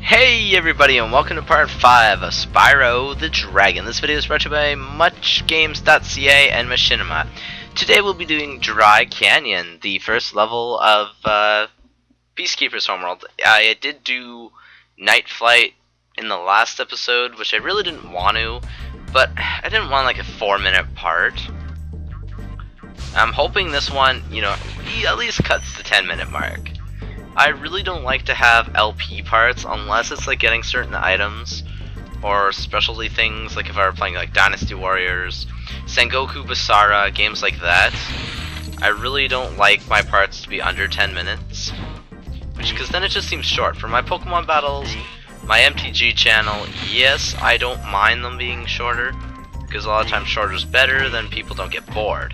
Hey everybody, and welcome to part 5 of Spyro the Dragon. This video is brought to you by MuchGames.ca and Machinima. Today we'll be doing Dry Canyon, the first level of Peacekeeper's Homeworld. I did do Night Flight in the last episode, which I really didn't want to, but I didn't want like a 4-minute part. I'm hoping this one, at least cuts the 10-minute mark. I really don't like to have LP parts unless it's like getting certain items or specialty things, like if I were playing like Dynasty Warriors, Sengoku Basara, games like that. I really don't like my parts to be under 10 minutes, because then it just seems short. For my Pokemon battles, my MTG channel, yes, I don't mind them being shorter, because a lot of times shorter is better, then people don't get bored.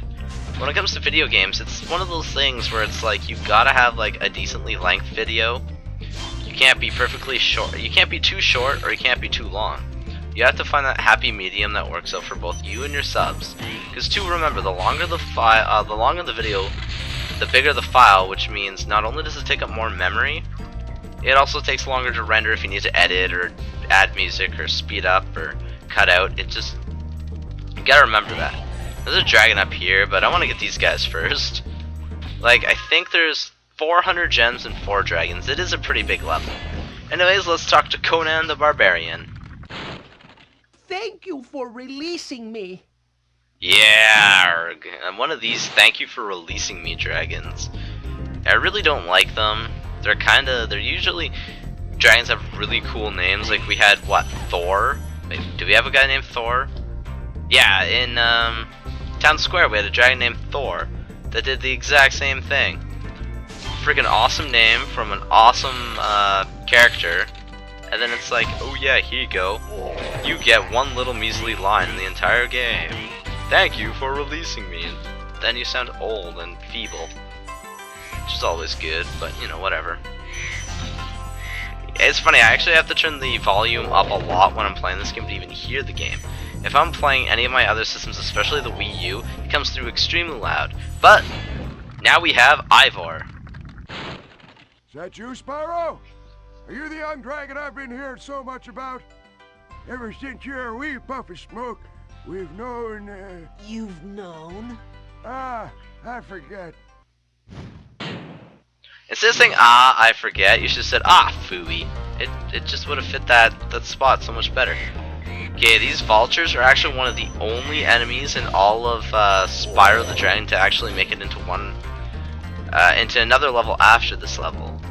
When it comes to video games, it's one of those things where it's like you gotta have like a decently length video. You can't be perfectly short. You can't be too short, or you can't be too long. You have to find that happy medium that works out for both you and your subs. Because remember, the longer the file, the longer the video, the bigger the file. Which means not only does it take up more memory, it also takes longer to render if you need to edit or add music or speed up or cut out. You gotta remember that. There's a dragon up here, but I want to get these guys first. Like, I think there's 400 gems and 4 dragons. It is a pretty big level. Anyways, let's talk to Conan the Barbarian. Thank you for releasing me. Yeah, and one of these thank you for releasing me dragons. I really don't like them. They're usually, dragons have really cool names. Like we had, what, Thor? Wait, do we have a guy named Thor? Yeah, in Town Square we had a dragon named Thor that did the exact same thing. Freaking awesome name from an awesome character, and then it's like, oh yeah, here you go. You get one little measly line in the entire game. Thank you for releasing me. And then you sound old and feeble, which is always good, but whatever. It's funny, I actually have to turn the volume up a lot when I'm playing this game to even hear the game. If I'm playing any of my other systems, especially the Wii U, it comes through extremely loud. But now we have Ivor. Is that you, Spyro? Are you the young dragon I've been hearing so much about? Ever since you're a wee puff of smoke, we've known, You've known? I forget. Instead of saying, I forget, you should have said, phooey. It just would have fit that spot so much better. Okay, these vultures are actually one of the only enemies in all of Spyro the Dragon to actually make it into into another level after this level.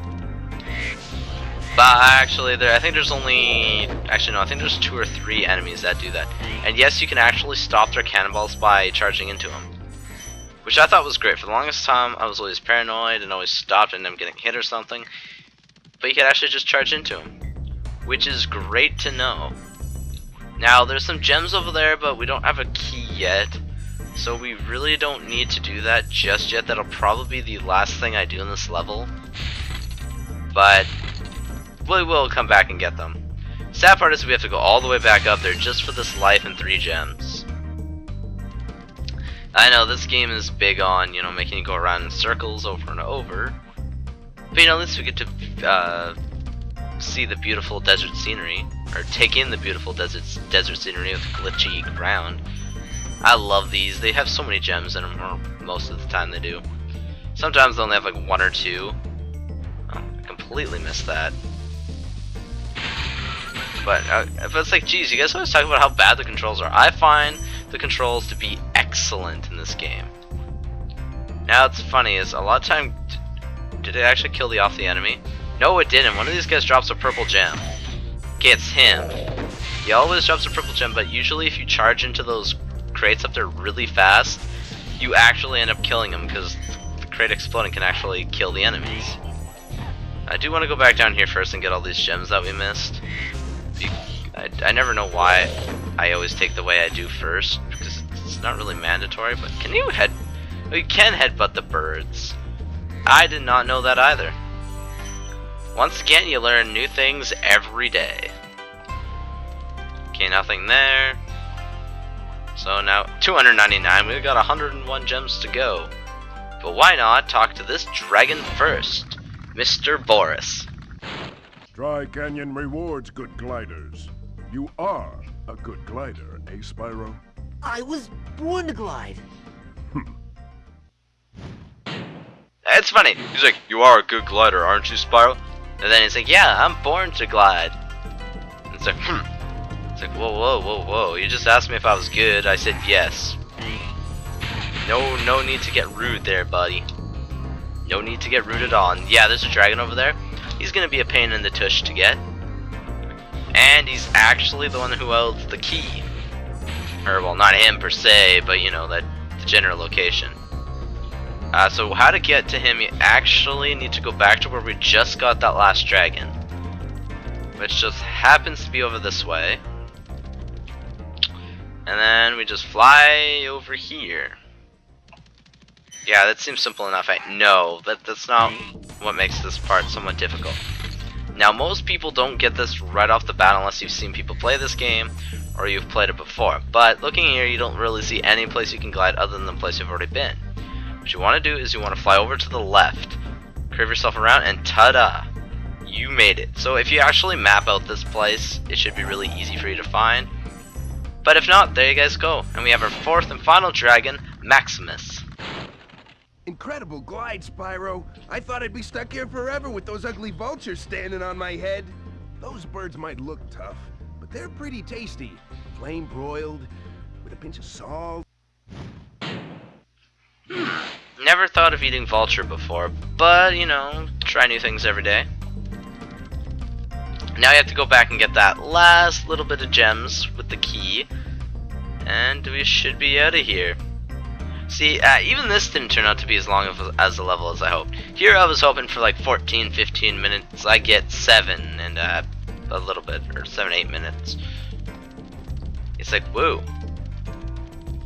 But actually, I think there's I think there's 2 or 3 enemies that do that. And yes, you can actually stop their cannonballs by charging into them, which I thought was great. For the longest time, I was always paranoid and always stopped and I'm getting hit or something. But you can actually just charge into them, which is great to know. Now, there's some gems over there, but we don't have a key yet, so we really don't need to do that just yet. That'll probably be the last thing I do in this level, but we will come back and get them. Sad part is we have to go all the way back up there just for this life and 3 gems. I know this game is big on, making you go around in circles over and over, but at least we get to see the beautiful desert scenery, or take in the beautiful desert scenery with glitchy ground. I love these. They have so many gems in them, or most of the time they do. Sometimes they only have like 1 or 2. Oh, I completely missed that. But it's like, geez, you guys always talk about how bad the controls are. I find the controls to be excellent in this game. Now, it's funny, is a lot of time, did it actually kill off the enemy? No, it didn't. One of these guys drops a purple gem. Okay, it's him. He always drops a purple gem, but usually if you charge into those crates up there really fast, you actually end up killing him, because the crate exploding can actually kill the enemies. I do want to go back down here first and get all these gems that we missed. I never know why I always take the way I do first, because it's not really mandatory, but can you you can headbutt the birds. I did not know that either. Once again, you learn new things every day. Okay, nothing there. So now, 299, we've got 101 gems to go. But why not talk to this dragon first, Mr. Boris. Dry Canyon rewards good gliders. You are a good glider, eh, Spyro? I was born to glide. It's funny. He's like, you are a good glider, aren't you, Spyro? And then he's like, yeah, I'm born to glide. And it's like, It's like, whoa, whoa, whoa, whoa. You just asked me if I was good. I said yes. No need to get rude there, buddy. No need to get rude at all. And yeah, there's a dragon over there. He's gonna be a pain in the tush to get. And he's actually the one who held the key. Or, well, not him per se, but you know, the general location. So how to get to him, you actually need to go back to where we just got that last dragon. Which just happens to be over this way. And then we just fly over here. Yeah, that seems simple enough. No, that's not what makes this part somewhat difficult. Now, most people don't get this right off the bat unless you've seen people play this game or you've played it before. But looking here, you don't really see any place you can glide other than the place you've already been. What you want to do is you want to fly over to the left, curve yourself around, and ta-da! You made it. So if you actually map out this place, it should be really easy for you to find. But if not, there you guys go. And we have our fourth and final dragon, Maximus. Incredible glide, Spyro. I thought I'd be stuck here forever with those ugly vultures standing on my head. Those birds might look tough, but they're pretty tasty. Flame broiled, with a pinch of salt. Never thought of eating vulture before, but you know, try new things every day. Now you have to go back and get that last little bit of gems with the key, and we should be out of here. See, even this didn't turn out to be as long as the level as I hoped. Here I was hoping for like 14-15 minutes. I get 7 and a little bit, or 7-8 minutes. It's like, whoa.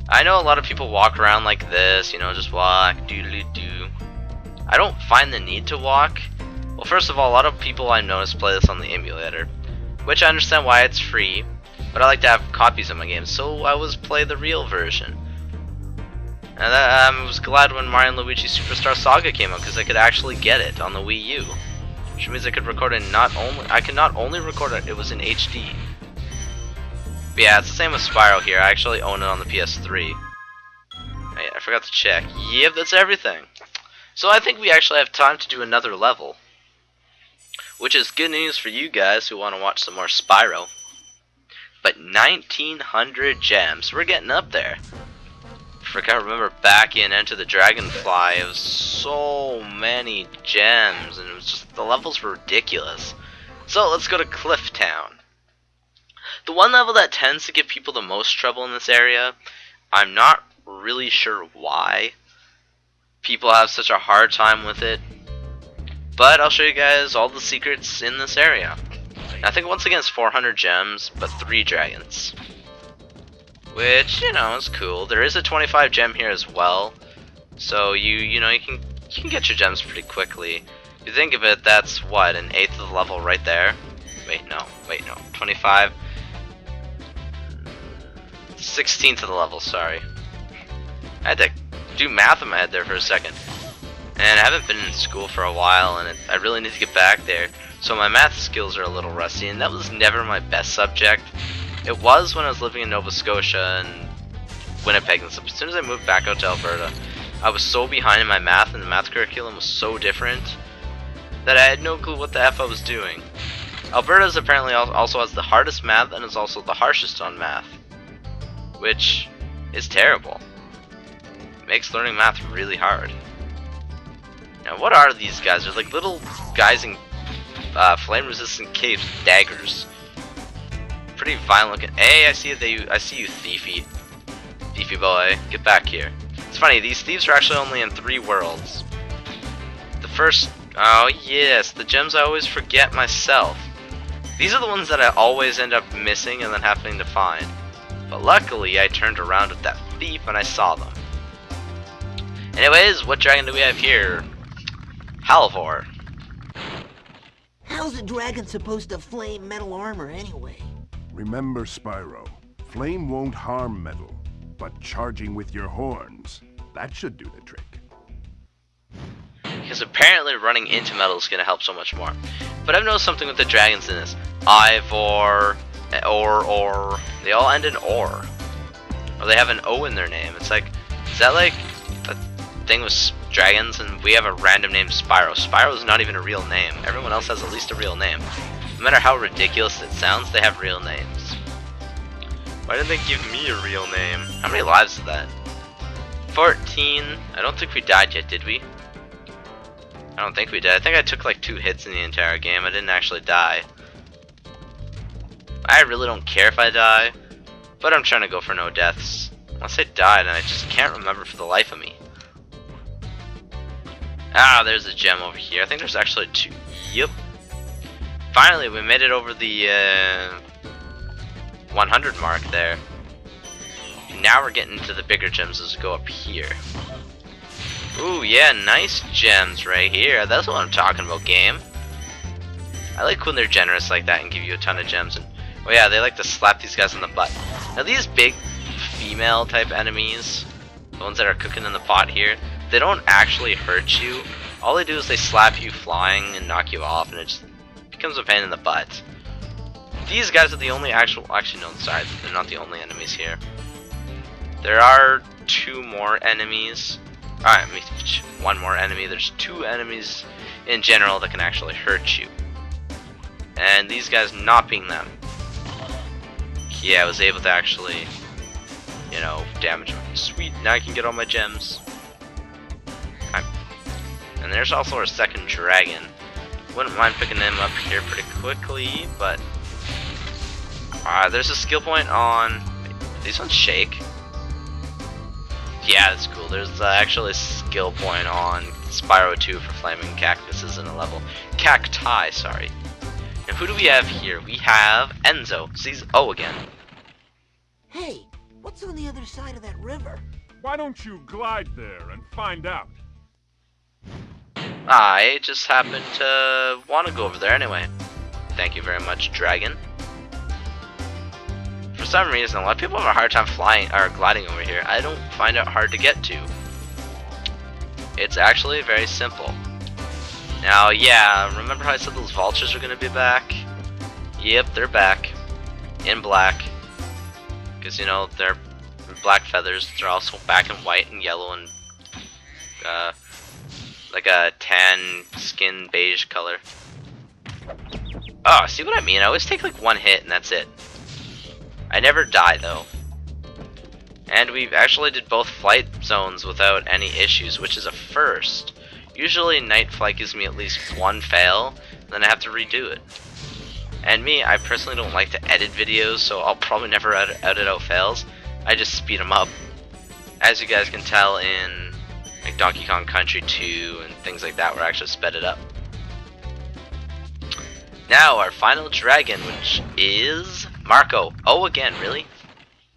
I know a lot of people walk around like this, you know, just walk, doodly-doo. I don't find the need to walk. Well, first of all, a lot of people I notice play this on the emulator, which I understand why it's free, but I like to have copies of my games, so I was play the real version. And I was glad when Mario & Luigi Superstar Saga came out, because I could actually get it on the Wii U, which means I could record it I could not only record it, it was in HD. But yeah, it's the same with Spyro here. I actually own it on the PS3. Oh, yeah, I forgot to check. Yep, that's everything. So I think we actually have time to do another level, which is good news for you guys who want to watch some more Spyro. But 1900 gems, we're getting up there. I can't remember back in Enter the Dragonfly, it was so many gems, and it was just, the levels were ridiculous. So let's go to Cliff Town. The one level that tends to give people the most trouble in this area, I'm not really sure why people have such a hard time with it, but I'll show you guys all the secrets in this area. I think once again it's 400 gems, but 3 dragons. Which, you know, is cool. There is a 25 gem here as well, so you know, you can get your gems pretty quickly. If you think of it, that's what, an 1/8 of the level right there. Wait, no, 25. 16th of the level, sorry. I had to do math in my head there for a second. And I haven't been in school for a while, and I really need to get back there. So my math skills are a little rusty, and that was never my best subject. It was when I was living in Nova Scotia and Winnipeg and stuff. As soon as I moved back out to Alberta, I was so behind in my math, and the math curriculum was so different that I had no clue what the F I was doing. Alberta apparently also has the hardest math and is also the harshest on math, which is terrible. It makes learning math really hard. Now, what are these guys? They're like little guys in flame-resistant capes with daggers. Pretty violent looking. Hey, I see you, thiefy boy. Get back here. It's funny, these thieves are actually only in 3 worlds. The first, oh yes, the gems I always forget myself. These are the ones that I always end up missing and then having to find. But luckily, I turned around at that thief and I saw them. Anyways, what dragon do we have here? Halvor. How's a dragon supposed to flame metal armor anyway? Remember, Spyro, flame won't harm metal, but charging with your horns, that should do the trick. Because because apparently running into metal is going to help so much more. But I've noticed something with the dragons in this. Ivor, or, they all end in or they have an O in their name. It's like, is that like a thing with dragons and we have a random name Spyro? Spyro is not even a real name. Everyone else has at least a real name. No matter how ridiculous it sounds, they have real names. Why didn't they give me a real name? How many lives is that? 14. I don't think we died yet, did we? I don't think we did. I think I took like 2 hits in the entire game. I didn't actually die. I really don't care if I die, but I'm trying to go for no deaths. Unless I died and I just can't remember for the life of me. Ah, there's a gem over here. I think there's actually 2. Yep. Finally, we made it over the 100 mark there. Now we're getting to the bigger gems as we go up here. Ooh, yeah, nice gems right here. That's what I'm talking about, game. I like when they're generous like that and give you a ton of gems. And oh yeah, they like to slap these guys in the butt. Now these big female type enemies, the ones that are cooking in the pot here, they don't actually hurt you. All they do is they slap you flying and knock you off, and it just becomes a pain in the butt. These guys are the only actually no, sorry, they're not the only enemies here. There are 2 more enemies. Alright, one more enemy. There's 2 enemies in general that can actually hurt you. And these guys not being them. Yeah, I was able to actually, you know, damage them. Sweet, now I can get all my gems. And there's also our second dragon. Wouldn't mind picking him up here pretty quickly, but there's a skill point on. These ones shake. Yeah, that's cool. There's actually a skill point on Spyro 2 for flaming cactuses in a level. Cacti, sorry. And who do we have here? We have Enzo. See, O again. Hey, what's on the other side of that river? Why don't you glide there and find out? I just happen to want to go over there anyway. Thank you very much, dragon. For some reason, a lot of people have a hard time flying or gliding over here. I don't find it hard to get to. It's actually very simple. Now, yeah, remember how I said those vultures are going to be back? Yep, they're back. In black. Because, you know, they're black feathers. They're also back in white and yellow and like a tan skin beige color. Oh, see what I mean? I always take like 1 hit and that's it. I never die though. And we actually did both flight zones without any issues, which is a first. Usually night flight gives me at least 1 fail, then I have to redo it. And me, I personally don't like to edit videos, so I'll probably never edit out fails. I just speed them up. As you guys can tell in like Donkey Kong Country 2 and things like that, where I actually sped it up. Now our final dragon, which is Marco. Oh, again, really?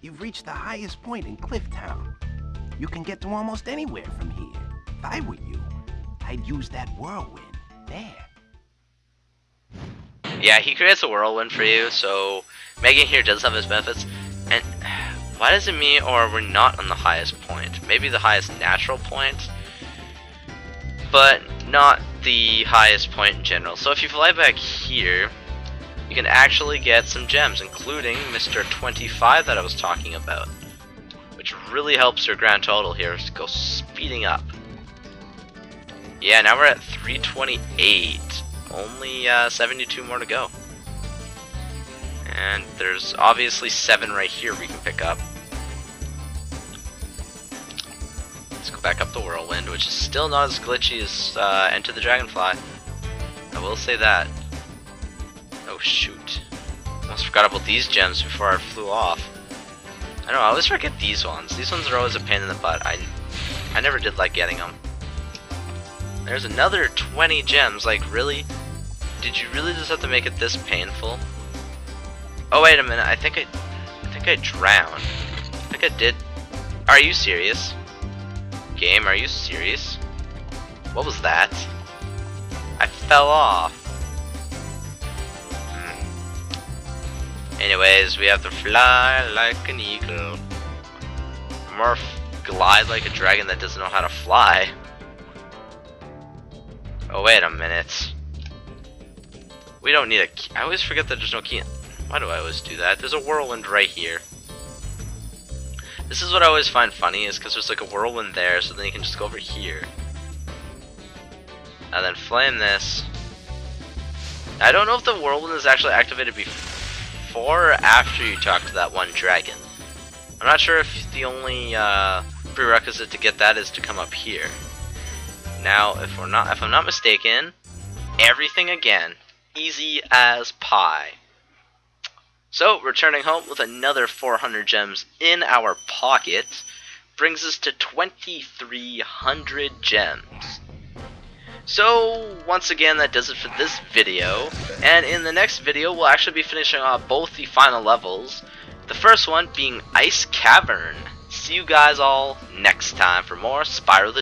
You've reached the highest point in Clifftown. You can get to almost anywhere from here. If I were you, I'd use that whirlwind there. Yeah, he creates a whirlwind for you, so making here does have its benefits. And why does it mean, or we're not on the highest point? Maybe the highest natural point, but not the highest point in general. So if you fly back here, you can actually get some gems, including Mr. 25 that I was talking about, which really helps your grand total here to go speeding up. Yeah, now we're at 328. Only 72 more to go. And there's obviously 7 right here we can pick up. Let's go back up the whirlwind, which is still not as glitchy as Enter the Dragonfly. I will say that. Oh shoot. Almost forgot about these gems before I flew off. I don't know, I always forget these ones. These ones are always a pain in the butt. I never did like getting them. There's another 20 gems, like really? Did you really just have to make it this painful? Oh wait a minute, I think I drowned. I think I did. Are you serious? Game, are you serious? What was that? I fell off. Anyways, we have to fly like an eagle. Or glide like a dragon that doesn't know how to fly. Oh, wait a minute. We don't need a key. I always forget that there's no key. Why do I always do that? There's a whirlwind right here. This is what I always find funny, is because there's like a whirlwind there, so then you can just go over here. And then flame this. I don't know if the whirlwind is actually activated before or after you talk to that one dragon. I'm not sure if the only prerequisite to get that is to come up here. Now, if I'm not mistaken, everything again, easy as pie. So, returning home with another 400 gems in our pocket brings us to 2,300 gems. So, once again, that does it for this video, and in the next video we'll actually be finishing off both the final levels, the first one being Ice Cavern. See you guys all next time for more Spyro the